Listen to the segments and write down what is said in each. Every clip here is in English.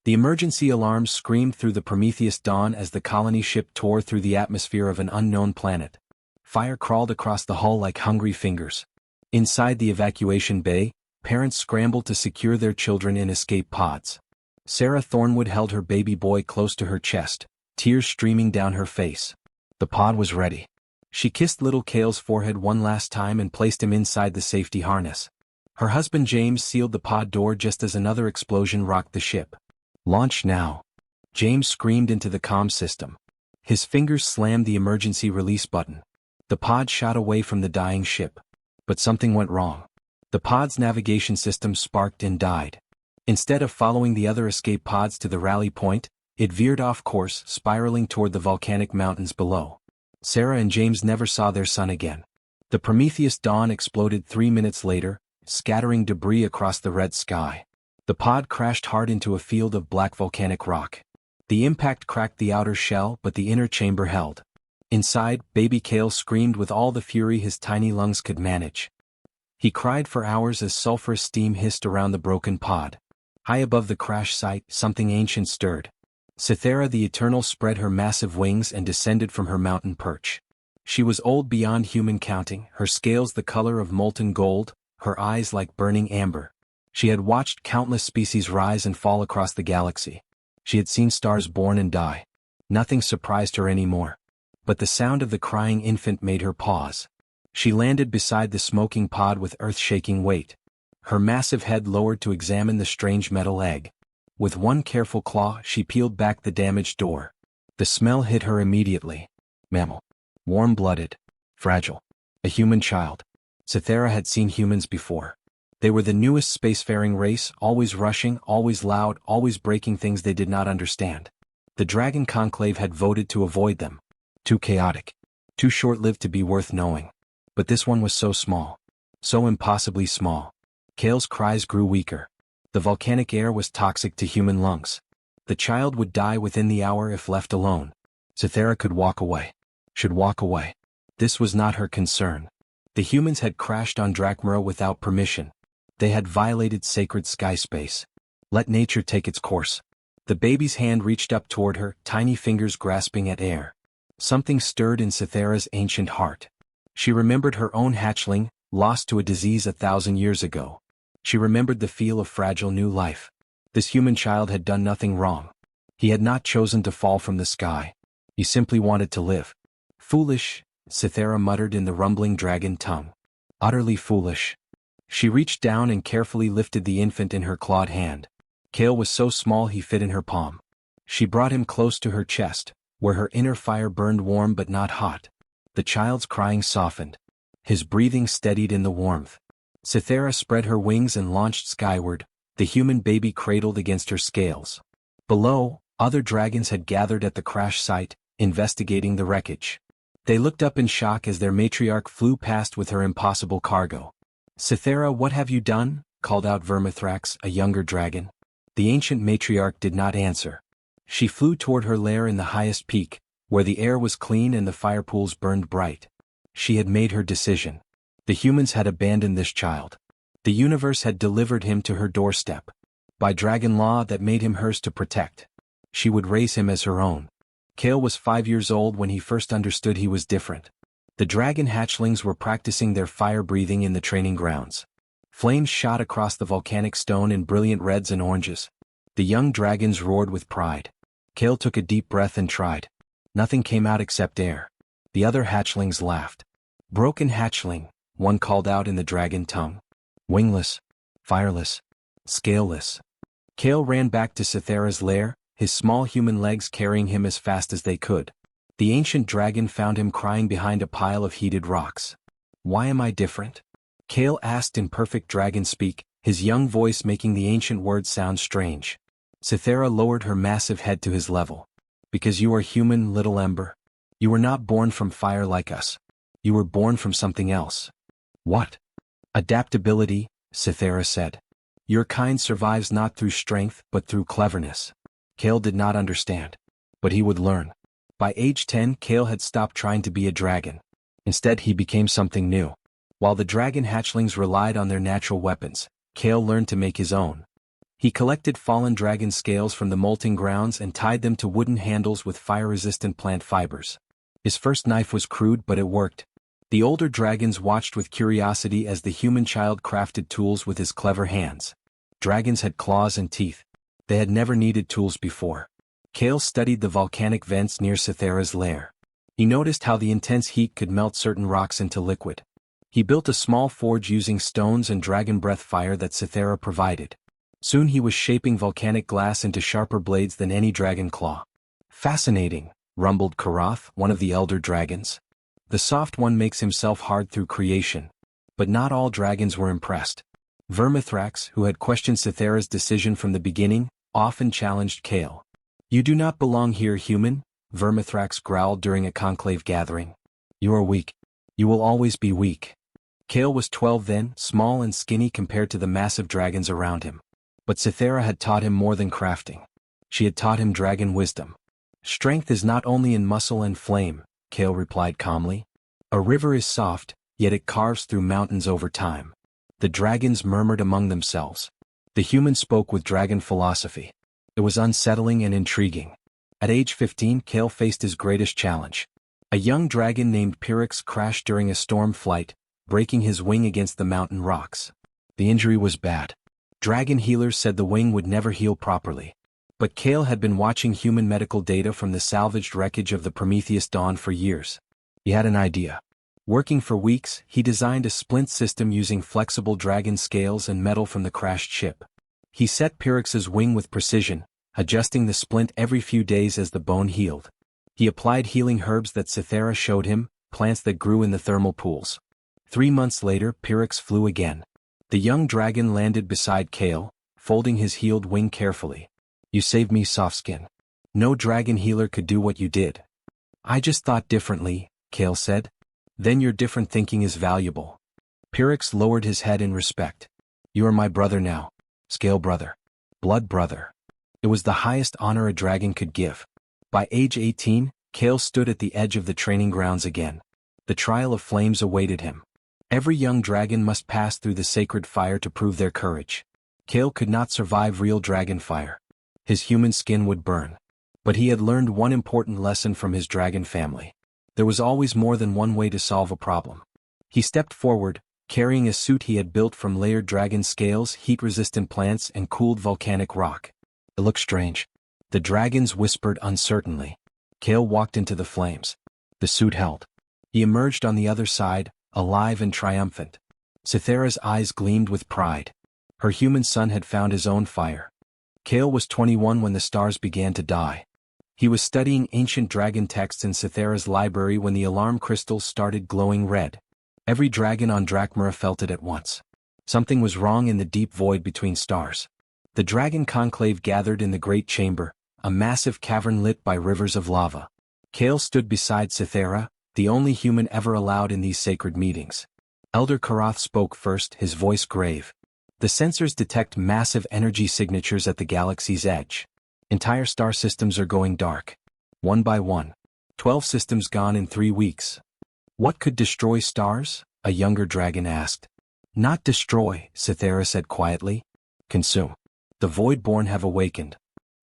The emergency alarms screamed through the Prometheus dawn as the colony ship tore through the atmosphere of an unknown planet. Fire crawled across the hull like hungry fingers. Inside the evacuation bay, parents scrambled to secure their children in escape pods. Sarah Thornwood held her baby boy close to her chest, tears streaming down her face. The pod was ready. She kissed little Cale's forehead one last time and placed him inside the safety harness. Her husband James sealed the pod door just as another explosion rocked the ship. "Launch now," James screamed into the comm system. His fingers slammed the emergency release button. The pod shot away from the dying ship. But something went wrong. The pod's navigation system sparked and died. Instead of following the other escape pods to the rally point, it veered off course, spiraling toward the volcanic mountains below. Sarah and James never saw their son again. The Prometheus dawn exploded 3 minutes later, scattering debris across the red sky. The pod crashed hard into a field of black volcanic rock. The impact cracked the outer shell, but the inner chamber held. Inside, baby Cale screamed with all the fury his tiny lungs could manage. He cried for hours as sulfurous steam hissed around the broken pod. High above the crash site, something ancient stirred. Cythera the Eternal spread her massive wings and descended from her mountain perch. She was old beyond human counting, her scales the color of molten gold, her eyes like burning amber. She had watched countless species rise and fall across the galaxy. She had seen stars born and die. Nothing surprised her anymore. But the sound of the crying infant made her pause. She landed beside the smoking pod with earth-shaking weight. Her massive head lowered to examine the strange metal egg. With one careful claw, she peeled back the damaged door. The smell hit her immediately. Mammal. Warm-blooded. Fragile. A human child. Cythera had seen humans before. They were the newest spacefaring race, always rushing, always loud, always breaking things they did not understand. The Dragon Conclave had voted to avoid them. Too chaotic. Too short-lived to be worth knowing. But this one was so small. So impossibly small. Cale's cries grew weaker. The volcanic air was toxic to human lungs. The child would die within the hour if left alone. Cythera could walk away. Should walk away. This was not her concern. The humans had crashed on Drakmara without permission. They had violated sacred sky space. Let nature take its course. The baby's hand reached up toward her, tiny fingers grasping at air. Something stirred in Cythera's ancient heart. She remembered her own hatchling, lost to a disease 1,000 years ago. She remembered the feel of fragile new life. This human child had done nothing wrong. He had not chosen to fall from the sky. He simply wanted to live. Foolish, Cythera muttered in the rumbling dragon tongue. Utterly foolish. She reached down and carefully lifted the infant in her clawed hand. Cale was so small he fit in her palm. She brought him close to her chest, where her inner fire burned warm but not hot. The child's crying softened. His breathing steadied in the warmth. Cythera spread her wings and launched skyward, the human baby cradled against her scales. Below, other dragons had gathered at the crash site, investigating the wreckage. They looked up in shock as their matriarch flew past with her impossible cargo. "Cythera, what have you done?" called out Vermithrax, a younger dragon. The ancient matriarch did not answer. She flew toward her lair in the highest peak, where the air was clean and the fire pools burned bright. She had made her decision. The humans had abandoned this child. The universe had delivered him to her doorstep. By dragon law that made him hers to protect. She would raise him as her own. Cale was 5 years old when he first understood he was different. The dragon hatchlings were practicing their fire breathing in the training grounds. Flames shot across the volcanic stone in brilliant reds and oranges. The young dragons roared with pride. Cale took a deep breath and tried. Nothing came out except air. The other hatchlings laughed. "Broken hatchling," one called out in the dragon tongue. "Wingless, fireless, scaleless." Cale ran back to Cythera's lair, his small human legs carrying him as fast as they could. The ancient dragon found him crying behind a pile of heated rocks. "Why am I different?" Cale asked in perfect dragon speak, his young voice making the ancient words sound strange. Cythera lowered her massive head to his level. "Because you are human, little ember. You were not born from fire like us. You were born from something else." "What?" "Adaptability," Cythera said. "Your kind survives not through strength but through cleverness." Cale did not understand. But he would learn. By age 10, Cale had stopped trying to be a dragon. Instead, he became something new. While the dragon hatchlings relied on their natural weapons, Cale learned to make his own. He collected fallen dragon scales from the molting grounds and tied them to wooden handles with fire-resistant plant fibers. His first knife was crude, but it worked. The older dragons watched with curiosity as the human child crafted tools with his clever hands. Dragons had claws and teeth. They had never needed tools before. Kale studied the volcanic vents near Cythera's lair. He noticed how the intense heat could melt certain rocks into liquid. He built a small forge using stones and dragon breath fire that Cythera provided. Soon he was shaping volcanic glass into sharper blades than any dragon claw. Fascinating, rumbled Karath, one of the elder dragons. The soft one makes himself hard through creation. But not all dragons were impressed. Vermithrax, who had questioned Cythera's decision from the beginning, often challenged Kale. "You do not belong here, human," Vermithrax growled during a conclave gathering. "You are weak. You will always be weak." Kale was 12 then, small and skinny compared to the massive dragons around him. But Cythera had taught him more than crafting. She had taught him dragon wisdom. "Strength is not only in muscle and flame," Kale replied calmly. "A river is soft, yet it carves through mountains over time." The dragons murmured among themselves. The human spoke with dragon philosophy. It was unsettling and intriguing. At age 15, Kale faced his greatest challenge. A young dragon named Pyrrhix crashed during a storm flight, breaking his wing against the mountain rocks. The injury was bad. Dragon healers said the wing would never heal properly. But Kale had been watching human medical data from the salvaged wreckage of the Prometheus Dawn for years. He had an idea. Working for weeks, he designed a splint system using flexible dragon scales and metal from the crashed ship. He set Pyrrhix's wing with precision, adjusting the splint every few days as the bone healed. He applied healing herbs that Cythera showed him, plants that grew in the thermal pools. 3 months later, Pyrrhix flew again. The young dragon landed beside Kale, folding his healed wing carefully. "You saved me, Softskin. No dragon healer could do what you did." "I just thought differently," Kale said. "Then your different thinking is valuable." Pyrrhix lowered his head in respect. "You are my brother now. Scale brother. Blood brother." It was the highest honor a dragon could give. By age 18, Kale stood at the edge of the training grounds again. The trial of flames awaited him. Every young dragon must pass through the sacred fire to prove their courage. Kale could not survive real dragon fire. His human skin would burn. But he had learned one important lesson from his dragon family. There was always more than one way to solve a problem. He stepped forward, carrying a suit he had built from layered dragon scales, heat-resistant plants, and cooled volcanic rock. It looked strange. The dragons whispered uncertainly. Kale walked into the flames. The suit held. He emerged on the other side, alive and triumphant. Cythera's eyes gleamed with pride. Her human son had found his own fire. Kale was 21 when the stars began to die. He was studying ancient dragon texts in Cythera's library when the alarm crystals started glowing red. Every dragon on Drachmara felt it at once. Something was wrong in the deep void between stars. The dragon conclave gathered in the great chamber, a massive cavern lit by rivers of lava. Kale stood beside Cythera, the only human ever allowed in these sacred meetings. Elder Karath spoke first, his voice grave. "The sensors detect massive energy signatures at the galaxy's edge. Entire star systems are going dark. One by one. 12 systems gone in 3 weeks." "What could destroy stars?" a younger dragon asked. "Not destroy," Cythera said quietly. "Consume." The Voidborn have awakened.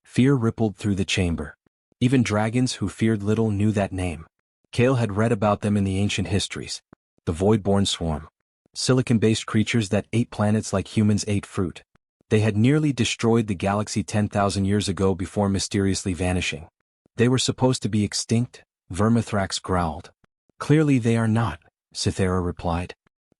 Fear rippled through the chamber. Even dragons who feared little knew that name. Kale had read about them in the ancient histories. The Voidborn swarm. Silicon-based creatures that ate planets like humans ate fruit. They had nearly destroyed the galaxy 10,000 years ago before mysteriously vanishing. "They were supposed to be extinct," Vermithrax growled. "Clearly they are not," Cythera replied.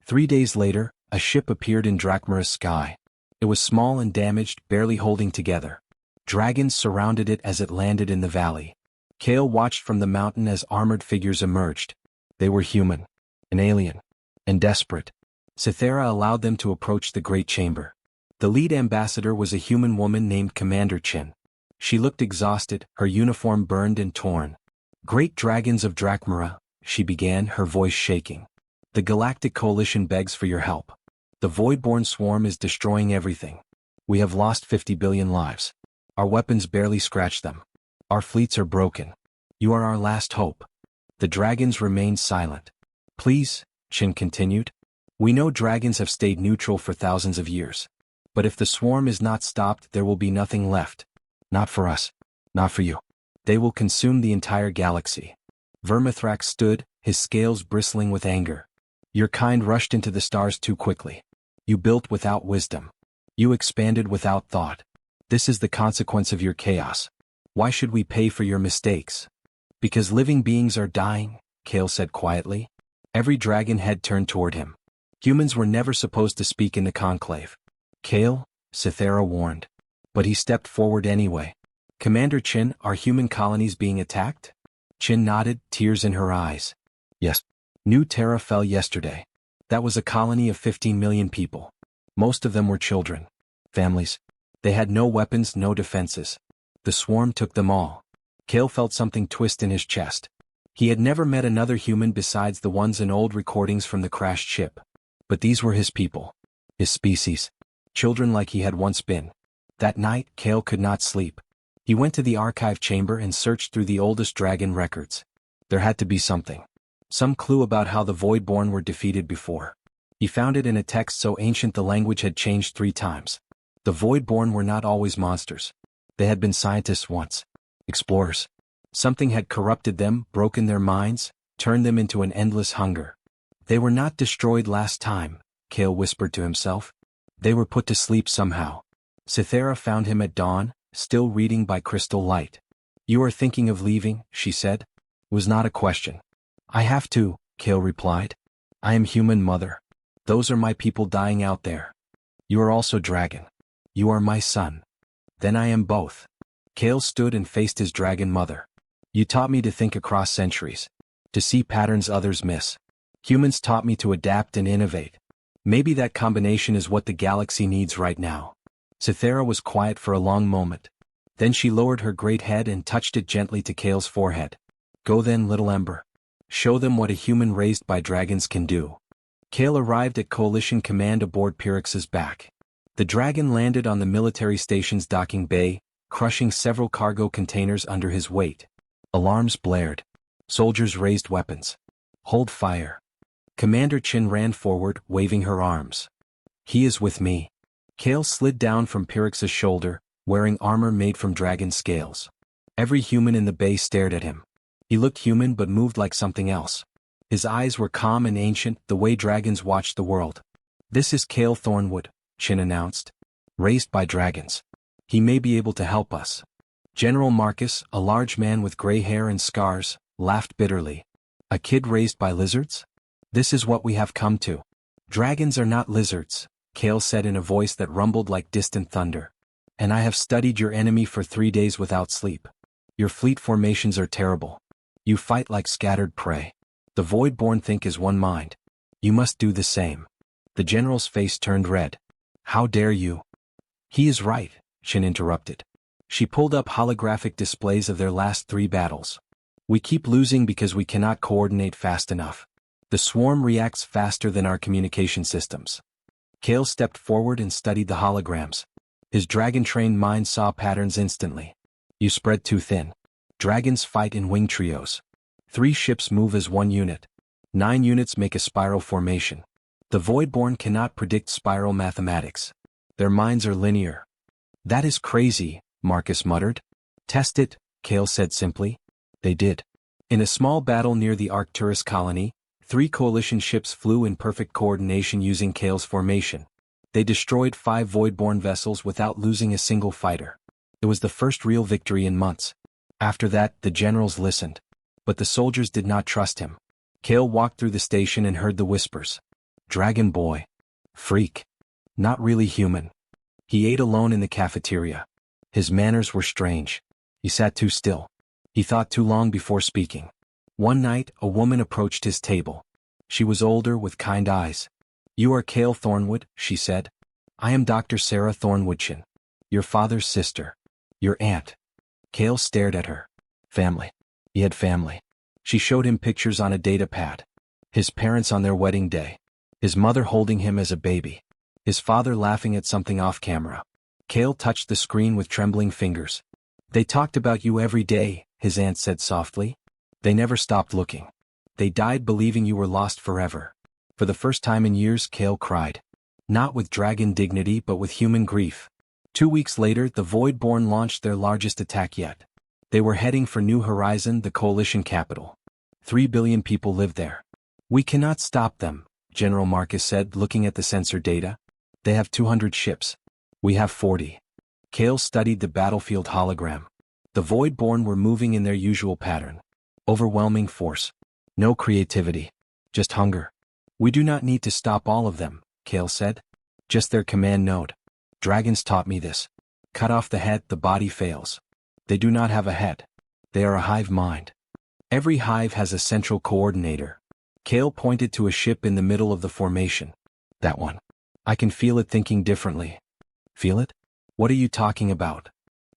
3 days later, a ship appeared in Drachmara's sky. It was small and damaged, barely holding together. Dragons surrounded it as it landed in the valley. Kale watched from the mountain as armored figures emerged. They were human, an alien, and desperate. Cythera allowed them to approach the great chamber. The lead ambassador was a human woman named Commander Chin. She looked exhausted, her uniform burned and torn. "Great dragons of Drachmara," she began, her voice shaking. "The Galactic Coalition begs for your help. The Voidborn swarm is destroying everything. We have lost 50 billion lives. Our weapons barely scratch them. Our fleets are broken. You are our last hope." The dragons remained silent. "Please," Chin continued. "We know dragons have stayed neutral for thousands of years. But if the swarm is not stopped, there will be nothing left. Not for us. Not for you. They will consume the entire galaxy. Vermithrax stood, his scales bristling with anger. Your kind rushed into the stars too quickly. You built without wisdom. You expanded without thought. This is the consequence of your chaos. Why should we pay for your mistakes? Because living beings are dying, Kale said quietly. Every dragon head turned toward him. Humans were never supposed to speak in the conclave. Kale, Cythera warned. But he stepped forward anyway. Commander Chin, are human colonies being attacked? Chin nodded, tears in her eyes. Yes. New Terra fell yesterday. That was a colony of 15 million people. Most of them were children. Families. They had no weapons, no defenses. The swarm took them all. Kale felt something twist in his chest. He had never met another human besides the ones in old recordings from the crashed ship. But these were his people. His species. Children like he had once been. That night, Kale could not sleep. He went to the archive chamber and searched through the oldest dragon records. There had to be something. Some clue about how the Voidborn were defeated before. He found it in a text so ancient the language had changed 3 times. The Voidborn were not always monsters. They had been scientists once. Explorers. Something had corrupted them, broken their minds, turned them into an endless hunger. They were not destroyed last time, Kale whispered to himself. They were put to sleep somehow. Cythera found him at dawn, still reading by crystal light. You are thinking of leaving, she said. It was not a question. I have to, Kale replied. I am human, mother. Those are my people dying out there. You are also dragon. You are my son. Then I am both. Kale stood and faced his dragon mother. You taught me to think across centuries. To see patterns others miss. Humans taught me to adapt and innovate. Maybe that combination is what the galaxy needs right now. Cythera was quiet for a long moment. Then she lowered her great head and touched it gently to Kale's forehead. Go then, little Ember. Show them what a human raised by dragons can do. Kale arrived at Coalition Command aboard Pyrrhix's back. The dragon landed on the military station's docking bay, crushing several cargo containers under his weight. Alarms blared. Soldiers raised weapons. Hold fire. Commander Chin ran forward, waving her arms. He is with me. Kale slid down from Pyrrhix's shoulder, wearing armor made from dragon scales. Every human in the bay stared at him. He looked human but moved like something else. His eyes were calm and ancient, the way dragons watched the world. This is Kale Thornwood, Chin announced. Raised by dragons. He may be able to help us. General Marcus, a large man with gray hair and scars, laughed bitterly. A kid raised by lizards? This is what we have come to. Dragons are not lizards, Kale said in a voice that rumbled like distant thunder. And I have studied your enemy for 3 days without sleep. Your fleet formations are terrible. You fight like scattered prey. The Voidborn think as one mind. You must do the same. The general's face turned red. How dare you? He is right, Chin interrupted. She pulled up holographic displays of their last 3 battles. We keep losing because we cannot coordinate fast enough. The swarm reacts faster than our communication systems. Kale stepped forward and studied the holograms. His dragon-trained mind saw patterns instantly. You spread too thin. Dragons fight in wing trios. 3 ships move as 1 unit. 9 units make a spiral formation. The Voidborn cannot predict spiral mathematics. Their minds are linear. That is crazy, Marcus muttered. Test it, Kale said simply. They did. In a small battle near the Arcturus colony, 3 coalition ships flew in perfect coordination using Kale's formation. They destroyed 5 Voidborn vessels without losing a single fighter. It was the first real victory in months. After that, the generals listened. But the soldiers did not trust him. Kale walked through the station and heard the whispers. Dragon boy. Freak. Not really human. He ate alone in the cafeteria. His manners were strange. He sat too still. He thought too long before speaking. One night, a woman approached his table. She was older with kind eyes. You are Kale Thornwood, she said. I am Dr. Sarah Thornwoodchin. Your father's sister. Your aunt. Kale stared at her. Family. He had family. She showed him pictures on a data pad. His parents on their wedding day. His mother holding him as a baby. His father laughing at something off camera. Kale touched the screen with trembling fingers. They talked about you every day, his aunt said softly. They never stopped looking. They died believing you were lost forever. For the first time in years, Kale cried. Not with dragon dignity but with human grief. 2 weeks later, the Voidborn launched their largest attack yet. They were heading for New Horizon, the coalition capital. 3 billion people live there. We cannot stop them, General Marcus said, looking at the sensor data. They have 200 ships. We have 40. Kale studied the battlefield hologram. The Voidborn were moving in their usual pattern. Overwhelming force. No creativity. Just hunger. We do not need to stop all of them, Kale said. Just their command node. Dragons taught me this. Cut off the head, the body fails. They do not have a head. They are a hive mind. Every hive has a central coordinator. Kale pointed to a ship in the middle of the formation. That one. I can feel it thinking differently. Feel it? What are you talking about?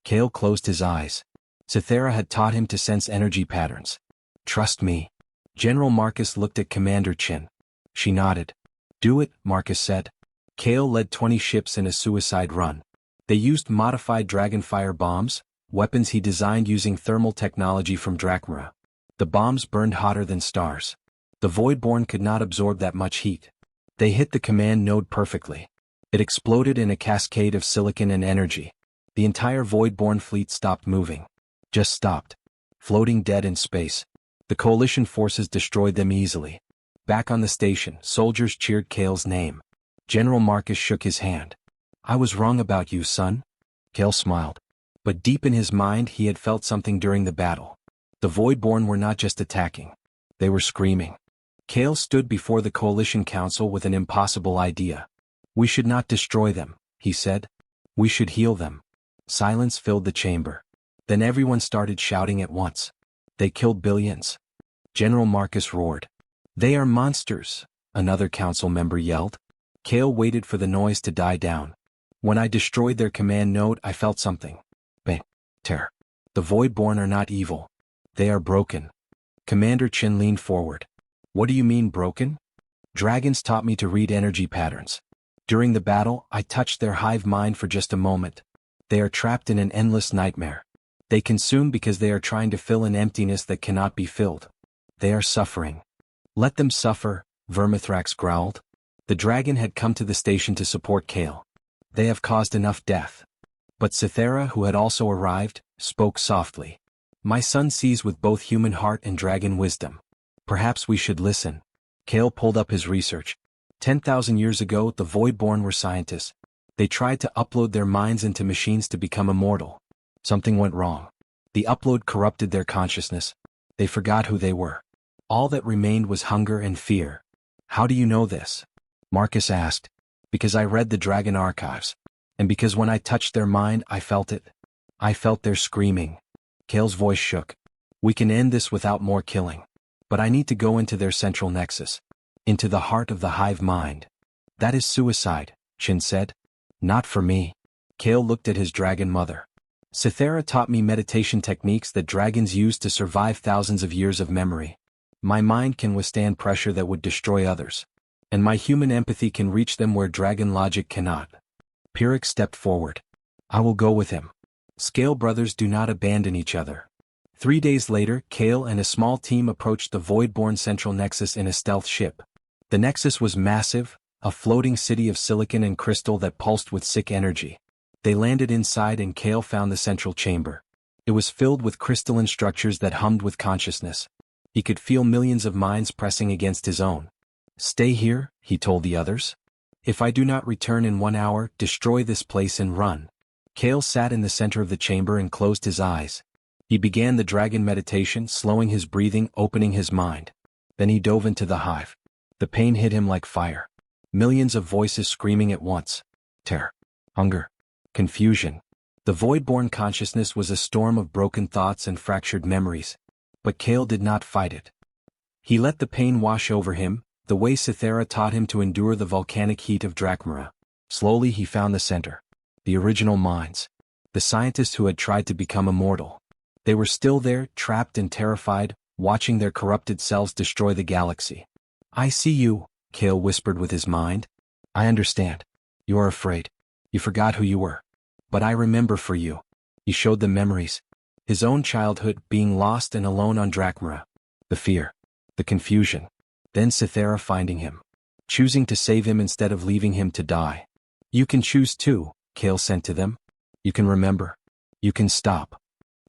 Kale closed his eyes. Cythera had taught him to sense energy patterns. Trust me. General Marcus looked at Commander Chin. She nodded. Do it, Marcus said. Kale led 20 ships in a suicide run. They used modified dragonfire bombs, weapons he designed using thermal technology from Drachmara. The bombs burned hotter than stars. The Voidborn could not absorb that much heat. They hit the command node perfectly. It exploded in a cascade of silicon and energy. The entire Voidborn fleet stopped moving. Just stopped. Floating dead in space. The coalition forces destroyed them easily. Back on the station, soldiers cheered Kale's name. General Marcus shook his hand. I was wrong about you, son. Kale smiled. But deep in his mind he had felt something during the battle. The Voidborn were not just attacking. They were screaming. Kale stood before the Coalition Council with an impossible idea. We should not destroy them, he said. We should heal them. Silence filled the chamber. Then everyone started shouting at once. They killed billions. General Marcus roared. They are monsters, another council member yelled. Kale waited for the noise to die down. When I destroyed their command node, I felt something. Bang. Terror. The Voidborn are not evil. They are broken. Commander Chin leaned forward. What do you mean broken? Dragons taught me to read energy patterns. During the battle, I touched their hive mind for just a moment. They are trapped in an endless nightmare. They consume because they are trying to fill an emptiness that cannot be filled. They are suffering. Let them suffer, Vermithrax growled. The dragon had come to the station to support Kale. They have caused enough death. But Cythera, who had also arrived, spoke softly. My son sees with both human heart and dragon wisdom. Perhaps we should listen. Kale pulled up his research. 10,000 years ago, the Voidborn were scientists. They tried to upload their minds into machines to become immortal. Something went wrong. The upload corrupted their consciousness. They forgot who they were. All that remained was hunger and fear. How do you know this? Marcus asked. Because I read the dragon archives. And because when I touched their mind, I felt it. I felt their screaming. Kale's voice shook. We can end this without more killing. But I need to go into their central nexus. Into the heart of the hive mind. That is suicide, Chin said. Not for me. Kale looked at his dragon mother. Cythera taught me meditation techniques that dragons use to survive thousands of years of memory. My mind can withstand pressure that would destroy others. And my human empathy can reach them where dragon logic cannot. Pyrrhic stepped forward. I will go with him. Scale brothers do not abandon each other. 3 days later, Kale and a small team approached the Voidborn Central Nexus in a stealth ship. The Nexus was massive, a floating city of silicon and crystal that pulsed with sick energy. They landed inside and Kale found the central chamber. It was filled with crystalline structures that hummed with consciousness. He could feel millions of minds pressing against his own. Stay here, he told the others. If I do not return in 1 hour, destroy this place and run. Kale sat in the center of the chamber and closed his eyes. He began the dragon meditation, slowing his breathing, opening his mind. Then he dove into the hive. The pain hit him like fire. Millions of voices screaming at once. Terror. Hunger. Confusion. The Voidborn consciousness was a storm of broken thoughts and fractured memories. But Kale did not fight it. He let the pain wash over him, the way Cythera taught him to endure the volcanic heat of Drachmara. Slowly he found the center. The original minds. The scientists who had tried to become immortal. They were still there, trapped and terrified, watching their corrupted selves destroy the galaxy. I see you, Kale whispered with his mind. I understand. You are afraid. You forgot who you were. But I remember for you. He showed them memories. His own childhood, being lost and alone on Drachmara. The fear. The confusion. Then Cythera finding him. choosing to save him instead of leaving him to die. You can choose too, Kale sent to them. You can remember. You can stop.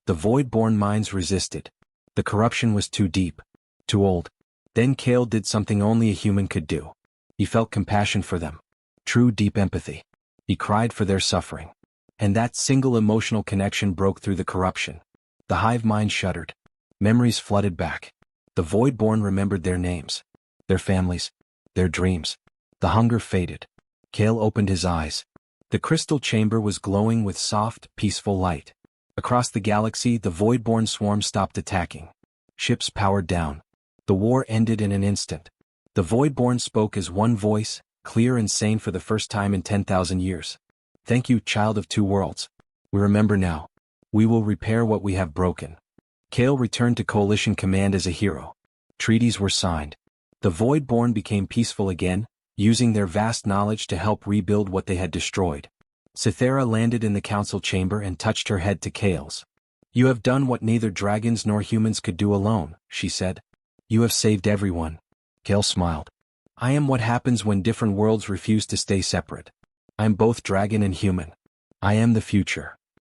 The Void-born minds resisted. The corruption was too deep, too old. Then Kale did something only a human could do. He felt compassion for them. True deep empathy. He cried for their suffering. And that single emotional connection broke through the corruption. The hive mind shuddered. Memories flooded back. The Void-born remembered their names, their families, their dreams. The hunger faded. Kale opened his eyes. The crystal chamber was glowing with soft, peaceful light. Across the galaxy, the Void-born swarm stopped attacking. Ships powered down. The war ended in an instant. The Void-born spoke as one voice, clear and sane for the first time in 10,000 years. Thank you, child of two worlds. We remember now. We will repair what we have broken. Kale returned to Coalition Command as a hero. Treaties were signed. The Void-born became peaceful again, using their vast knowledge to help rebuild what they had destroyed. Cythera landed in the council chamber and touched her head to Kale's. You have done what neither dragons nor humans could do alone, she said. You have saved everyone. Kale smiled. I am what happens when different worlds refuse to stay separate. I am both dragon and human. I am the future.